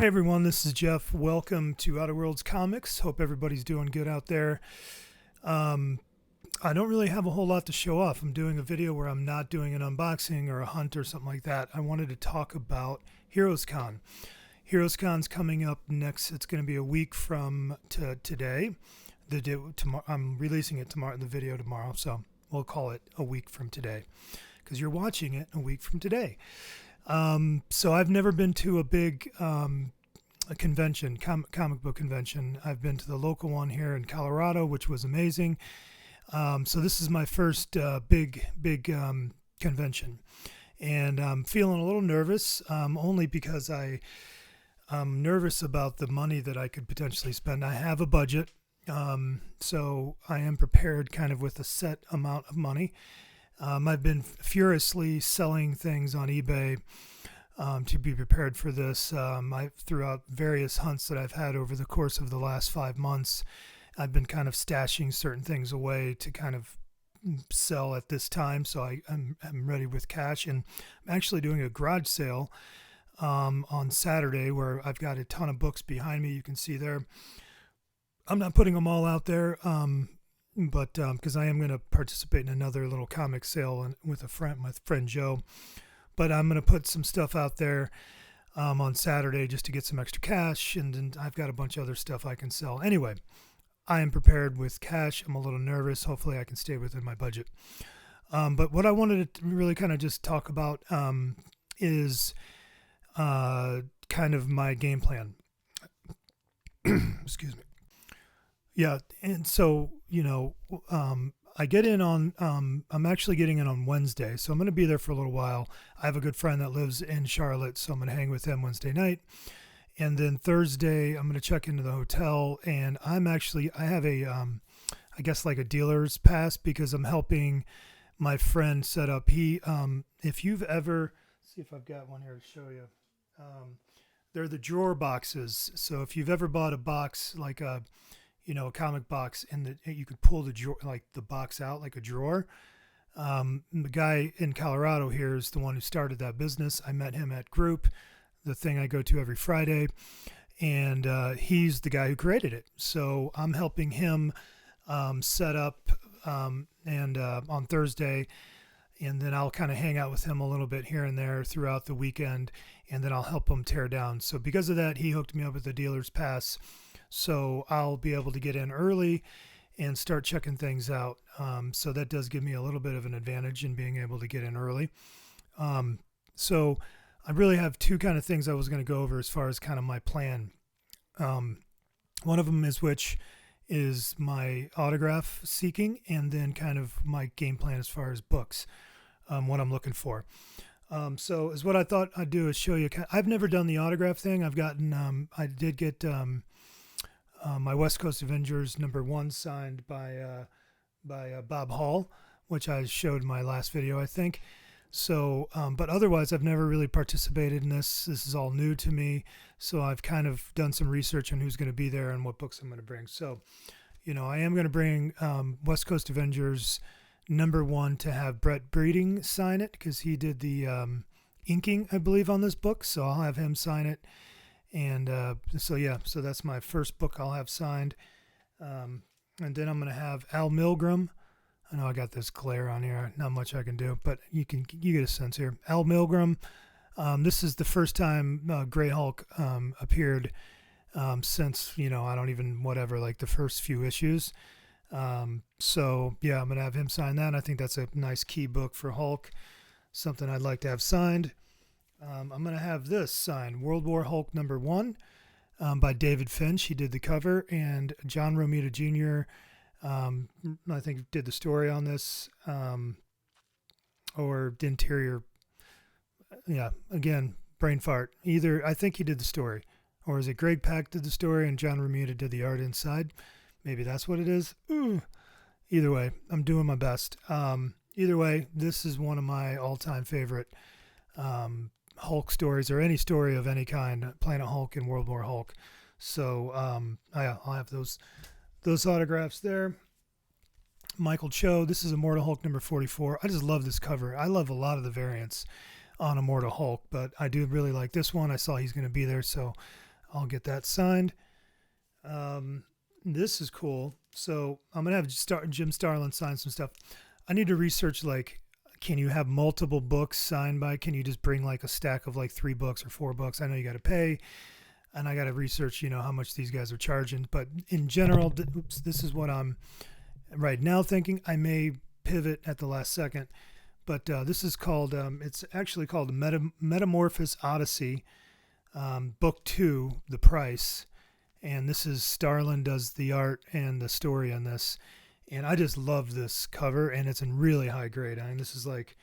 Hey everyone, this is Jeff. Welcome to Outer Worlds Comics. Hope everybody's doing good out there. I don't really have a whole lot to show off. I'm doing a video where I'm not doing an unboxing or a hunt or something like that. I wanted to talk about Heroes Con. Heroes Con's coming up next. It's going to be a week from today. Tomorrow, I'm releasing it tomorrow, the video tomorrow, so we'll call it a week from today because you're watching it a week from today. So I've never been to a big a convention, comic book convention. I've been to the local one here in Colorado, which was amazing. So this is my first big convention, and I'm feeling a little nervous, only because I'm nervous about the money that I could potentially spend. I have a budget, so I am prepared kind of with a set amount of money. I've been furiously selling things on eBay to be prepared for this. Throughout various hunts that I've had over the course of the last 5 months, I've been kind of stashing certain things away to kind of sell at this time. So I'm ready with cash, and I'm actually doing a garage sale on Saturday where I've got a ton of books behind me. You can see there. I'm not putting them all out there. But because I am going to participate in another little comic sale with my friend Joe, but I'm going to put some stuff out there on Saturday just to get some extra cash, and then I've got a bunch of other stuff I can sell. Anyway, I am prepared with cash. I'm a little nervous. Hopefully I can stay within my budget. But what I wanted to really kind of just talk about is kind of my game plan. Excuse me. Yeah, and so, I get in on, I'm actually getting in on Wednesday, so I'm going to be there for a little while. I have a good friend that lives in Charlotte, so I'm going to hang with him Wednesday night. And then Thursday, I'm going to check into the hotel, and I have I guess like a dealer's pass because I'm helping my friend set up. If you've ever, see if I've got one here to show you. They're the drawer boxes. So if you've ever bought a box, like a comic box, and you could pull the drawer, like the box out like a drawer. The guy in Colorado here is the one who started that business. I met him at Group, the thing I go to every Friday, and he's the guy who created it. So I'm helping him set up and on Thursday, and then I'll kind of hang out with him a little bit here and there throughout the weekend, and then I'll help him tear down. So because of that, he hooked me up with the dealer's pass. So I'll be able to get in early and start checking things out. So that does give me a little bit of an advantage in being able to get in early. So I really have two kind of things I was going to go over as far as kind of my plan. One of them is my autograph seeking, and then kind of my game plan as far as books, what I'm looking for. So is what I thought I'd do is show you. I've never done the autograph thing. I did get my West Coast Avengers #1 signed by Bob Hall, which I showed in my last video, I think. So, but otherwise, I've never really participated in this. This is all new to me. So I've kind of done some research on who's going to be there and what books I'm going to bring. So, I am going to bring West Coast Avengers #1 to have Brett Breeding sign it, because he did the inking, I believe, on this book. So I'll have him sign it. And so that's my first book I'll have signed. And then I'm going to have Al Milgrom. I know I got this glare on here, not much I can do, but you get a sense here. Al Milgrom. This is the first time Grey Hulk appeared since, I don't even, like the first few issues. So yeah, I'm going to have him sign that. I think that's a nice key book for Hulk, something I'd like to have signed. I'm going to have this signed, World War Hulk #1 by David Finch. He did the cover, and John Romita Jr., I think, did the story on this, or the interior. Yeah, again, brain fart. Either, I think he did the story, or is it Greg Pak did the story and John Romita did the art inside? Maybe that's what it is. Either way, I'm doing my best. Either way, this is one of my all-time favorite Hulk stories, or any story of any kind, Planet Hulk and World War Hulk. So I'll have those autographs there. Michael Cho, this is Immortal Hulk #44. I just love this cover. I love a lot of the variants on Immortal Hulk, but I do really like this one. I saw he's going to be there, so I'll get that signed. This is cool. So I'm gonna have Jim Starlin sign some stuff. I need to research, like, can you have multiple books signed by? Can you just bring like a stack of like 3 books or 4 books? I know you got to pay, and I got to research, how much these guys are charging. But in general, this is what I'm right now thinking. I may pivot at the last second, but this is called. It's actually called Metamorphosis Odyssey, Book 2, The Price. And this is Starlin does the art and the story on this. And I just love this cover, and it's in really high grade. I mean, this is like,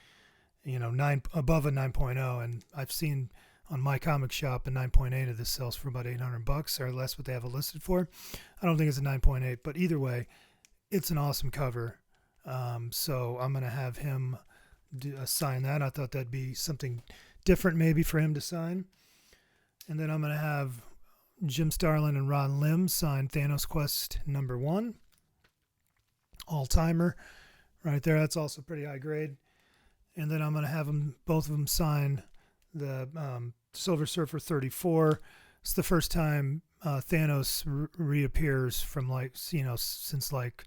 9 above a 9.0, and I've seen on my comic shop a 9.8 of this sells for about $800, or that's what they have it listed for. I don't think it's a 9.8, but either way, it's an awesome cover. So I'm gonna have him sign that. I thought that'd be something different maybe for him to sign. And then I'm gonna have Jim Starlin and Ron Lim sign Thanos Quest #1. All-timer right there. That's also pretty high grade. And then I'm going to have both of them sign the Silver Surfer 34. It's the first time Thanos reappears from since like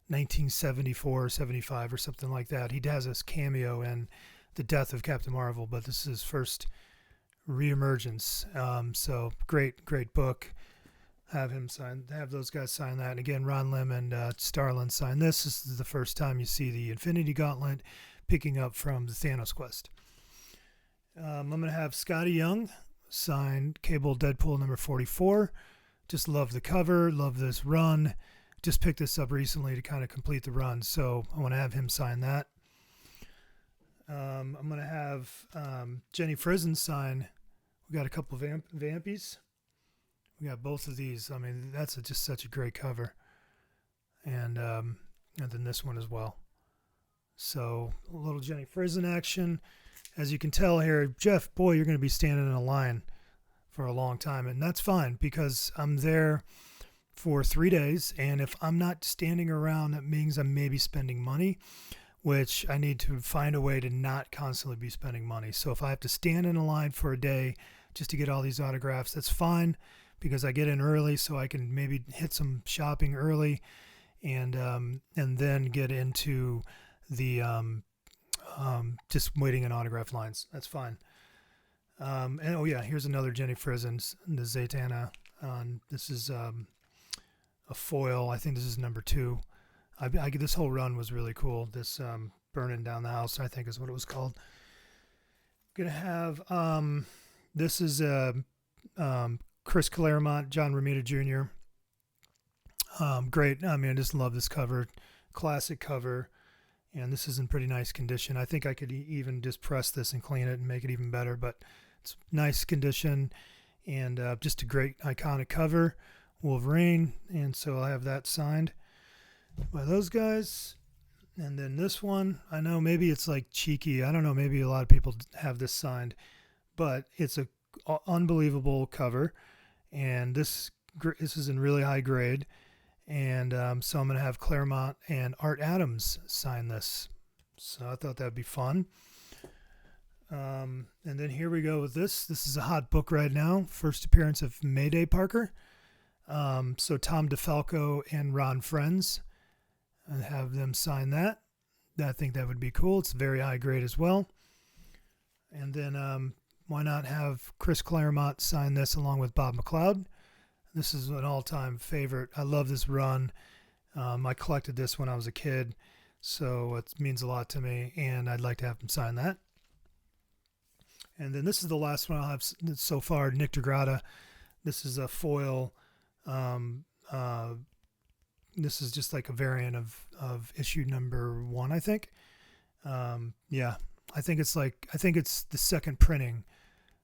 1974 or 75 or something like that. He has this cameo in The Death of Captain Marvel, but this is his first reemergence. So great book. Have those guys sign that. And again, Ron Lim and Starlin sign this. This is the first time you see the Infinity Gauntlet picking up from the Thanos Quest. I'm going to have Scotty Young sign Cable Deadpool #44. Just love the cover, love this run. Just picked this up recently to kind of complete the run, so I want to have him sign that. I'm going to have Jenny Frison sign. We got a couple of Vampies. We got both of these. I mean, that's just such a great cover. And then this one as well. So a little Jenny Frison action. As you can tell here, Jeff, boy, you're going to be standing in a line for a long time. And that's fine because I'm there for 3 days. And if I'm not standing around, that means I'm maybe spending money, which I need to find a way to not constantly be spending money. So if I have to stand in a line for a day just to get all these autographs, that's fine, because I get in early so I can maybe hit some shopping early and then get into the just waiting in autograph lines. That's fine. And oh yeah, here's another Jenny Frison's, the Zatanna. This is a foil. I think this is #2. This whole run was really cool. This Burning Down the House, I think is what it was called. Gonna have this is Chris Claremont, John Romita Jr. Great. I mean, I just love this cover. Classic cover. And this is in pretty nice condition. I think I could even just press this and clean it and make it even better. But it's nice condition and just a great iconic cover. Wolverine. And so I'll have that signed by those guys. And then this one, I know maybe it's like cheeky. I don't know. Maybe a lot of people have this signed. But it's a unbelievable cover. And this is in really high grade. And so I'm going to have Claremont and Art Adams sign this. So I thought that would be fun. And then here we go with this. This is a hot book right now. First appearance of Mayday Parker. So Tom DeFalco and Ron Friends. And have them sign that. I think that would be cool. It's very high grade as well. And then why not have Chris Claremont sign this along with Bob McLeod. This is an all-time favorite. I love this run. I collected this when I was a kid, so it means a lot to me, and I'd like to have him sign that. And then this is the last one I'll have so far, Nick DeGrata. This is a foil. This is just like a variant of issue #1, I think. Yeah, I think it's the second printing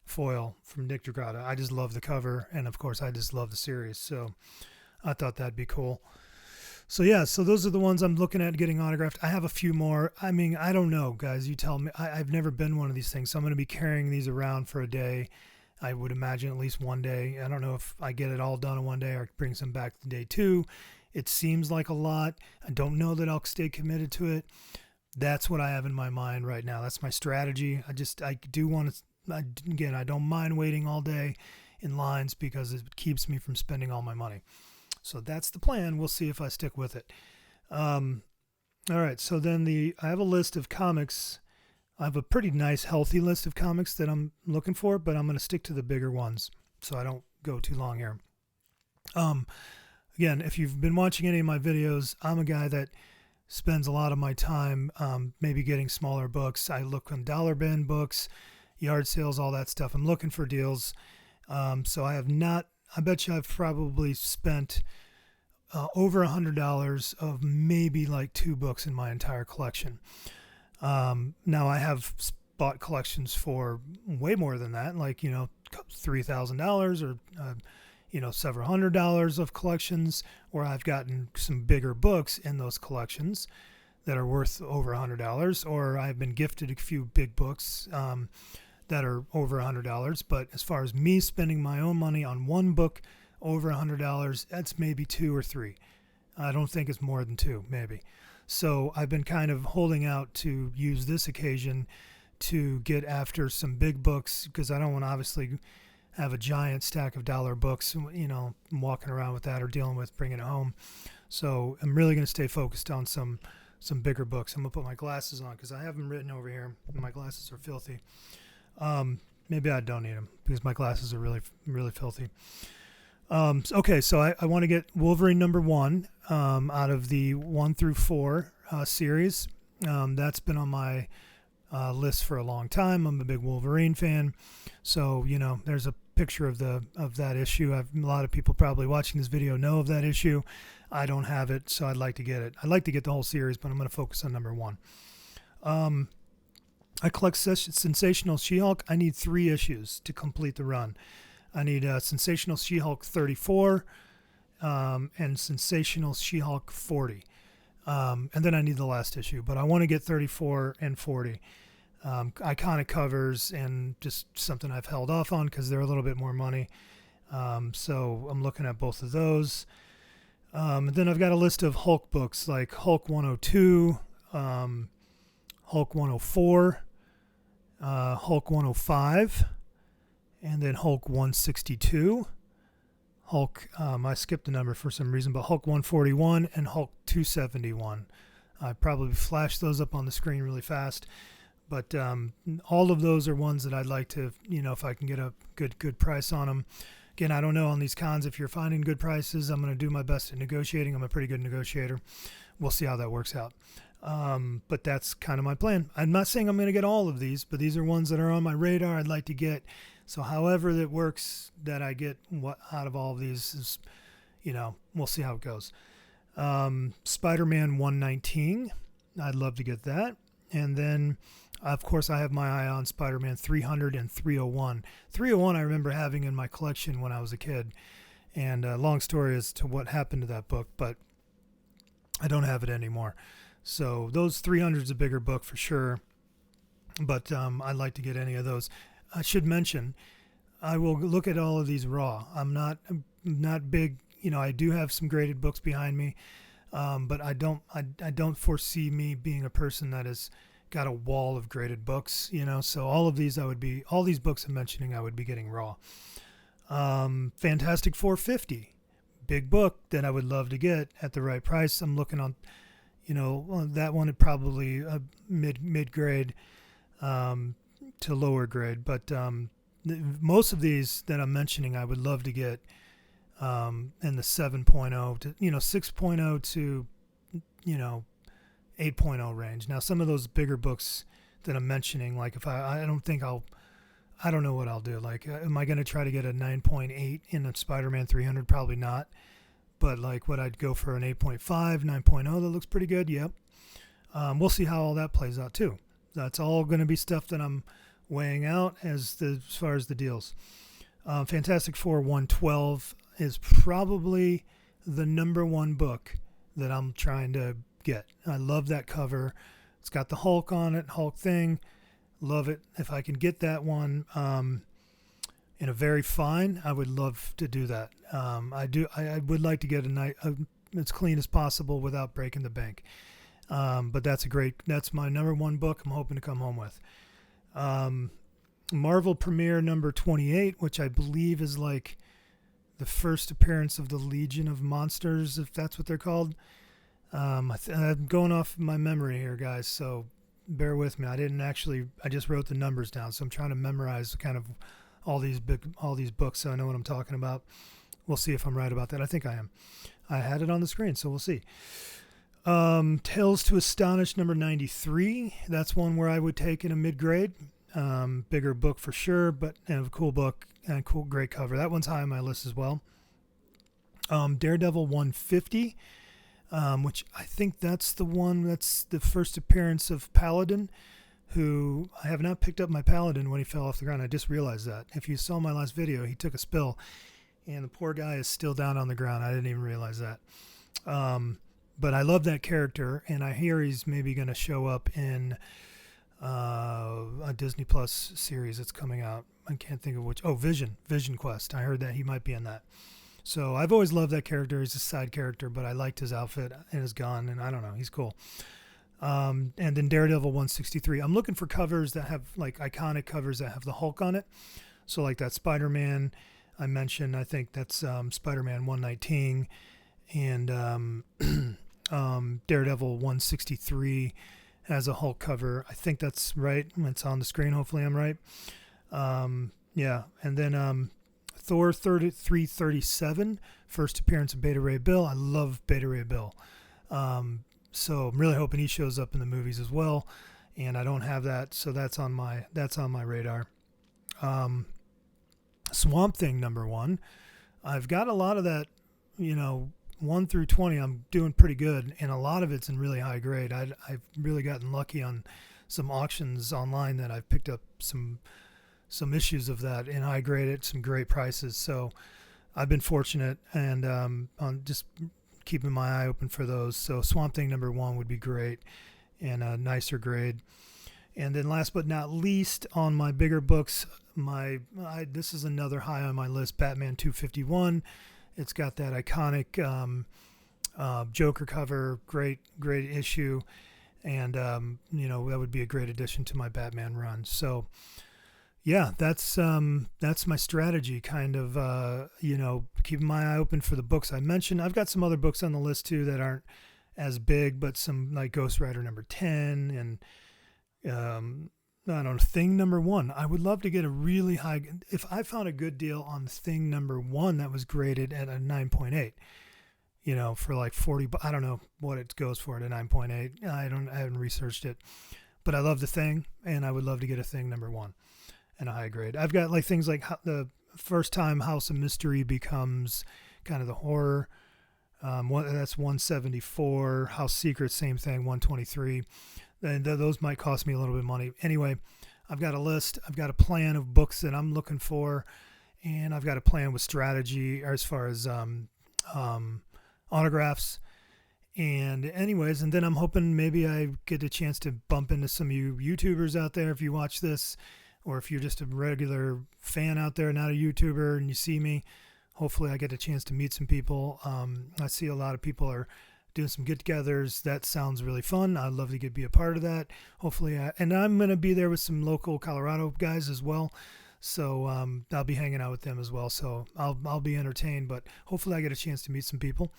foil from Nick DeGrata. I just love the cover, and of course I just love the series, so I thought that'd be cool. So yeah, so those are the ones I'm looking at getting autographed. I have a few more. I mean, I don't know, guys, you tell me. I've never been one of these things, so I'm going to be carrying these around for a day. I would imagine at least one day. I don't know if I get it all done in one day or bring some back to day 2. It seems like a lot. I don't know that I'll stay committed to it. That's what I have in my mind right now. That's my strategy. I do want to. Again, I don't mind waiting all day in lines because it keeps me from spending all my money. So that's the plan. We'll see if I stick with it. All right. So then I have a list of comics. I have a pretty nice, healthy list of comics that I'm looking for, but I'm going to stick to the bigger ones so I don't go too long here. Again, if you've been watching any of my videos, I'm a guy that spends a lot of my time maybe getting smaller books. I look on dollar bin books, yard sales, all that stuff. I'm looking for deals. So I bet you I've probably spent over $100 of maybe like 2 books in my entire collection. Now I have bought collections for way more than that, like, $3,000 or, several $100s of collections, or I've gotten some bigger books in those collections that are worth over $100, or I've been gifted a few big books that are over $100. But as far as me spending my own money on one book over $100, that's maybe 2 or 3. I don't think it's more than 2, maybe. So I've been kind of holding out to use this occasion to get after some big books, because I don't want to obviously have a giant stack of dollar books, walking around with that or dealing with bringing it home. So I'm really going to stay focused on some bigger books. I'm going to put my glasses on because I have them written over here and my glasses are filthy. Maybe I don't need them because my glasses are really, really filthy. Okay, so I want to get Wolverine #1 out of the 1 through 4 series. That's been on my list for a long time. I'm a big Wolverine fan, so there's a picture of that issue. A lot of people probably watching this video know of that issue. I don't have it, so I'd like to get it. I'd like to get the whole series, but I'm going to focus on #1. I collect Sensational She-Hulk. I need 3 issues to complete the run. I need Sensational She-Hulk 34 and Sensational She-Hulk 40. And then I need the last issue, but I want to get 34 and 40. Iconic covers and just something I've held off on because they're a little bit more money. So I'm looking at both of those. And then I've got a list of Hulk books like Hulk 102, Hulk 104, Hulk 105, and then Hulk 162. Hulk, I skipped a number for some reason, but Hulk 141 and Hulk 271. I probably flashed those up on the screen really fast, but all of those are ones that I'd like to, if I can get a good price on them. Again, I don't know on these cons if you're finding good prices. I'm going to do my best at negotiating. I'm a pretty good negotiator. We'll see how that works out. But that's kind of my plan. I'm not saying I'm going to get all of these, but these are ones that are on my radar I'd like to get. So however that works, that I get what out of all of these is, we'll see how it goes. Spider-Man 119, I'd love to get that. And then, of course, I have my eye on Spider-Man 300 and 301. 301 I remember having in my collection when I was a kid. And long story as to what happened to that book, but I don't have it anymore. So those 300 is a bigger book for sure. But I'd like to get any of those. I should mention, I will look at all of these raw. I'm not big, I do have some graded books behind me, but I don't foresee me being a person that has got a wall of graded books, So all these books I'm mentioning, I would be getting raw. Fantastic 450, big book that I would love to get at the right price. I'm looking on, that one would probably a mid grade. To lower grade, but most of these that I'm mentioning I would love to get in the 7.0 to 6.0 to 8.0 range. Now some of those bigger books that I'm mentioning, like if I don't know what I'll do. Like am I going to try to get a 9.8 in a Spider-Man 300? Probably not. But like would I'd go for an 8.5, 9.0 that looks pretty good? Yep. We'll see how all that plays out too. That's all going to be stuff that I'm weighing out as far as the deals. Fantastic Four 112 is probably the #1 book that I'm trying to get. I love that cover. It's got the Hulk on it, Hulk thing. Love it. If I can get that one in a very fine, I would love to do that. I would like to get as clean as possible without breaking the bank. But that's my #1 book I'm hoping to come home with. Marvel Premiere number 28, which I believe is like the first appearance of the Legion of Monsters, if that's what they're called. I'm going off my memory here, guys, so bear with me. I just wrote the numbers down, so I'm trying to memorize kind of all these books so I know what I'm talking about. We'll see if I'm right about that. I think I am. I had it on the screen, so we'll see. Tales to Astonish number 93. That's one where I would take in a mid-grade. Bigger book for sure, but a cool book and cool, great cover. That one's high on my list as well. Daredevil 150, which I think that's the one that's the first appearance of Paladin, who I have not picked up my Paladin when he fell off the ground. I just realized that. If you saw my last video, he took a spill, and the poor guy is still down on the ground. I didn't even realize that. But I love that character, and I hear he's maybe going to show up in a Disney Plus series that's coming out. I can't think of which. Oh, Vision Quest. I heard that he might be in that. So I've always loved that character. He's a side character, but I liked his outfit and his gun, and I don't know. He's cool. And then Daredevil 163. I'm looking for covers that have, like, iconic covers that have the Hulk on it. So like that Spider-Man I mentioned, I think that's Spider-Man 119, and Daredevil 163 has a Hulk cover. I think that's right. It's on the screen. Hopefully I'm right. Yeah. And then Thor 337, first appearance of Beta Ray Bill. I love Beta Ray Bill. So I'm really hoping he shows up in the movies as well. And I don't have that, so that's on my radar. Swamp Thing number 1. I've got a lot of that, 1 through 20, I'm doing pretty good, and a lot of it's in really high grade. I've really gotten lucky on some auctions online that I've picked up some issues of that in high grade at some great prices. So I've been fortunate, and I'm just keeping my eye open for those. So Swamp Thing number 1 would be great, and a nicer grade. And then last but not least, on my bigger books, this is another high on my list, Batman 251. It's got that iconic Joker cover, great issue, and that would be a great addition to my Batman run. So yeah, that's my strategy, kind of keeping my eye open for the books I mentioned. I've got some other books on the list too that aren't as big, but some like Ghost Rider number 10 and I don't know, Thing number 1. I would love to get a really high. If I found a good deal on Thing number 1 that was graded at a 9.8, for like 40. I don't know what it goes for at a 9.8. I haven't researched it, but I love the Thing, and I would love to get a Thing number 1 and a high grade. I've got like things like the first time House of Mystery becomes kind of the horror. That's 174. House Secrets, same thing, 123. And those might cost me a little bit of money. Anyway, I've got a list. I've got a plan of books that I'm looking for, and I've got a plan with strategy as far as autographs. And anyways, and then I'm hoping maybe I get a chance to bump into some of you YouTubers out there if you watch this, or if you're just a regular fan out there, not a YouTuber, and you see me. Hopefully I get a chance to meet some people. I see a lot of people are doing some get-togethers. That sounds really fun. I'd love to be a part of that. Hopefully, and I'm going to be there with some local Colorado guys as well. So I'll be hanging out with them as well. So I'll be entertained, but hopefully I get a chance to meet some people.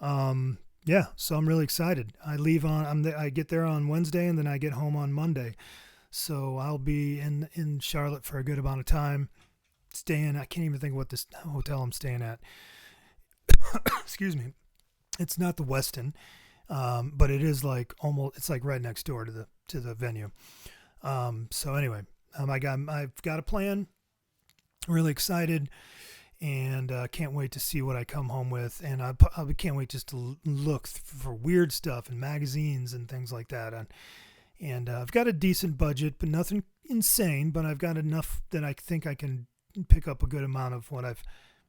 Yeah, so I'm really excited. I get there on Wednesday, and then I get home on Monday. So I'll be in Charlotte for a good amount of time. I can't even think of what this hotel I'm staying at. Excuse me. It's not the Westin, but it is like it's like right next door to the venue. So anyway, I've got a plan. Really excited, and can't wait to see what I come home with. And I can't wait just to look for weird stuff and magazines and things like that. And I've got a decent budget, but nothing insane. But I've got enough that I think I can pick up a good amount of what I've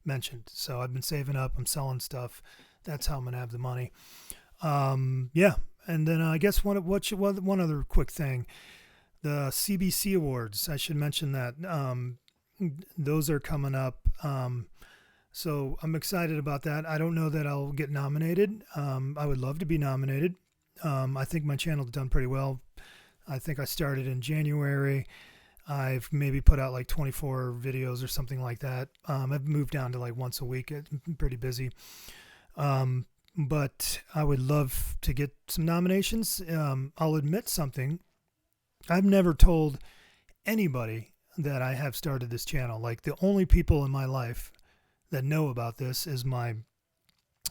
mentioned. So I've been saving up. I'm selling stuff. That's how I'm going to have the money. Yeah. And then I guess one other quick thing. The CBC Awards, I should mention that. Those are coming up. So I'm excited about that. I don't know that I'll get nominated. I would love to be nominated. I think my channel's done pretty well. I think I started in January. I've maybe put out like 24 videos or something like that. I've moved down to like once a week. I'm pretty busy. But I would love to get some nominations. I'll admit something. I've never told anybody that I have started this channel. Like, the only people in my life that know about this is my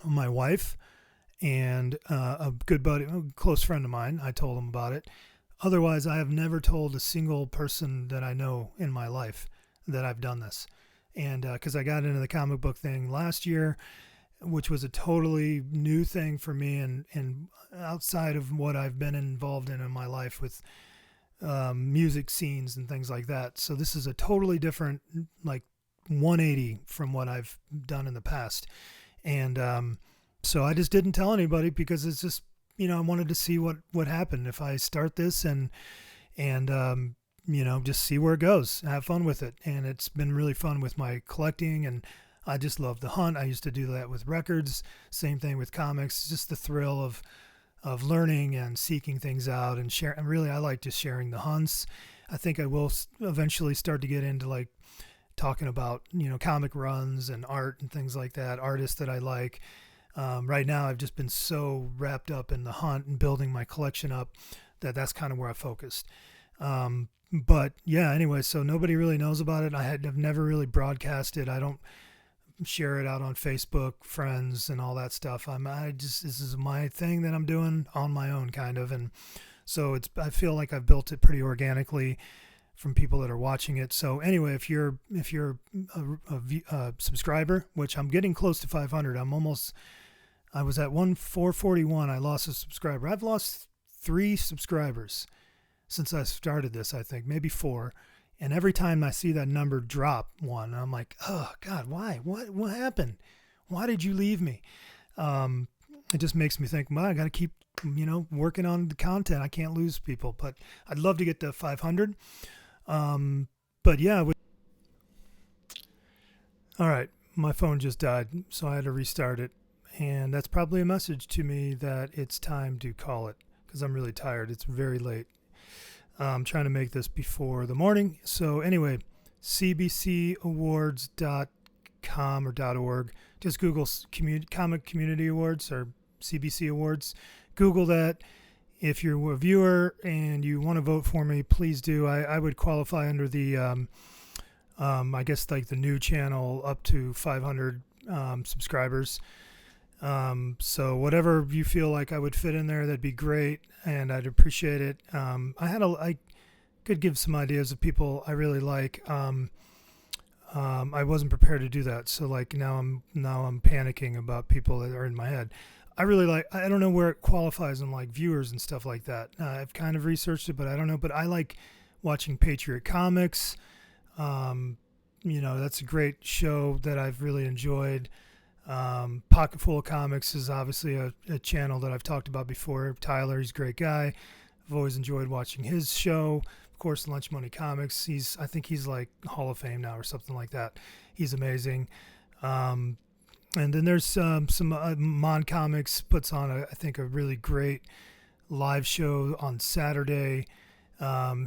wife and a good buddy, a close friend of mine. I told him about it. Otherwise, I have never told a single person that I know in my life that I've done this. And because I got into the comic book thing last year, which was a totally new thing for me, and outside of what I've been involved in my life with music scenes and things like that. So this is a totally different, like, 180 from what I've done in the past. And so I just didn't tell anybody because it's just, I wanted to see what happened if I start this and just see where it goes, have fun with it. And it's been really fun with my collecting, and I just love the hunt. I used to do that with records, same thing with comics, just the thrill of learning and seeking things out and share. And really, I like just sharing the hunts. I think I will eventually start to get into like talking about, comic runs and art and things like that, artists that I like. Right now, I've just been so wrapped up in the hunt and building my collection up that's kind of where I focused. But yeah, anyway, so nobody really knows about it. I've never really broadcasted. I don't share it out on Facebook, friends, and all that stuff. This is my thing that I'm doing on my own, kind of. And so I feel like I've built it pretty organically from people that are watching it. So anyway, if you're a subscriber, which I'm getting close to 500, I was at 441. I lost a subscriber. I've lost 3 subscribers since I started this, I think, maybe 4. And every time I see that number drop one, I'm like, oh God, why? What happened? Why did you leave me? It just makes me think, well, I got to keep, working on the content. I can't lose people, but I'd love to get to 500. But yeah. All right. My phone just died, so I had to restart it. And that's probably a message to me that it's time to call it, because I'm really tired. It's very late. I'm trying to make this before the morning. So anyway, cbcawards.com or .org. Just Google Comic Community Awards or CBC Awards. Google that. If you're a viewer and you want to vote for me, please do. I would qualify under the, I guess, like the new channel up to 500 subscribers. So whatever you feel like I would fit in there, that'd be great, and I'd appreciate it. I could give some ideas of people I really like. I wasn't prepared to do that, so like now I'm panicking about people that are in my head. I don't know where it qualifies on like viewers and stuff like that. I've kind of researched it, but I don't know. But I like watching Patriot Comics. That's a great show that I've really enjoyed. Pocketful of Comics is obviously a channel that I've talked about before. Tyler, he's a great guy. I've always enjoyed watching his show. Of course, Lunch Money Comics. I think he's like Hall of Fame now or something like that. He's amazing. And then there's some Mon Comics puts on I think a really great live show on Saturday.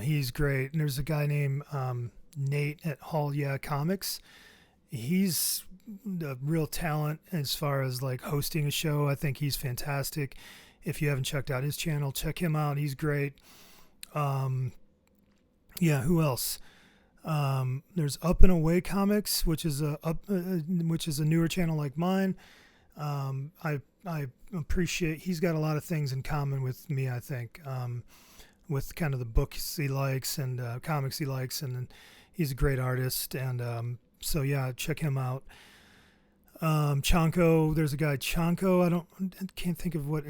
He's great. And there's a guy named Nate at Hall Yeah Comics. He's a real talent as far as like hosting a show. I think he's fantastic. If you haven't checked out his channel, check him out. He's great. Who else? There's Up and Away Comics, which is a newer channel like mine. I appreciate, he's got a lot of things in common with me, I think, with kind of the books he likes and comics he likes, and he's a great artist. And so yeah, check him out. Chanko, there's a guy Chanko. I can't think of what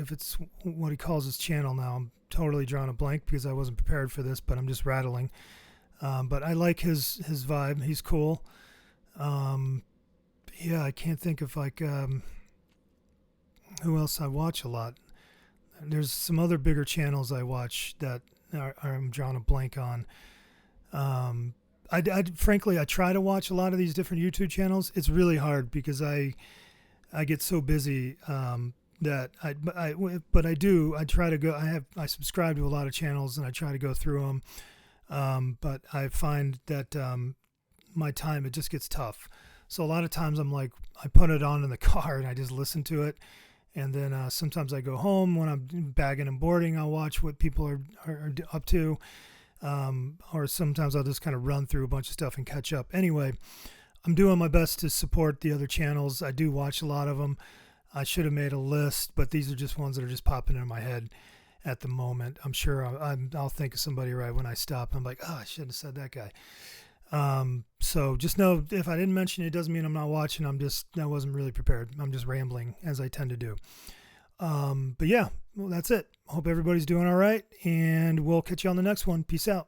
he calls his channel now. I'm totally drawing a blank because I wasn't prepared for this, but I'm just rattling. But I like his vibe. He's cool. I can't think of like who else I watch a lot. There's some other bigger channels I watch that I'm drawing a blank on. Frankly, I try to watch a lot of these different YouTube channels. It's really hard because I get so busy that I try to go. I subscribe to a lot of channels and I try to go through them. But I find that my time, it just gets tough. So a lot of times I'm like, I put it on in the car and I just listen to it. And then sometimes I go home when I'm bagging and boarding. I'll watch what people are up to. Or sometimes I'll just kind of run through a bunch of stuff and catch up. Anyway, I'm doing my best to support the other channels. I do watch a lot of them. I should have made a list, but these are just ones that are just popping in my head at the moment. I'm sure I'll think of somebody right when I stop. I'm like, oh, I shouldn't have said that guy. So just know if I didn't mention it, it doesn't mean I'm not watching. I wasn't really prepared. I'm just rambling as I tend to do. But yeah, well, that's it. Hope everybody's doing all right, and we'll catch you on the next one. Peace out.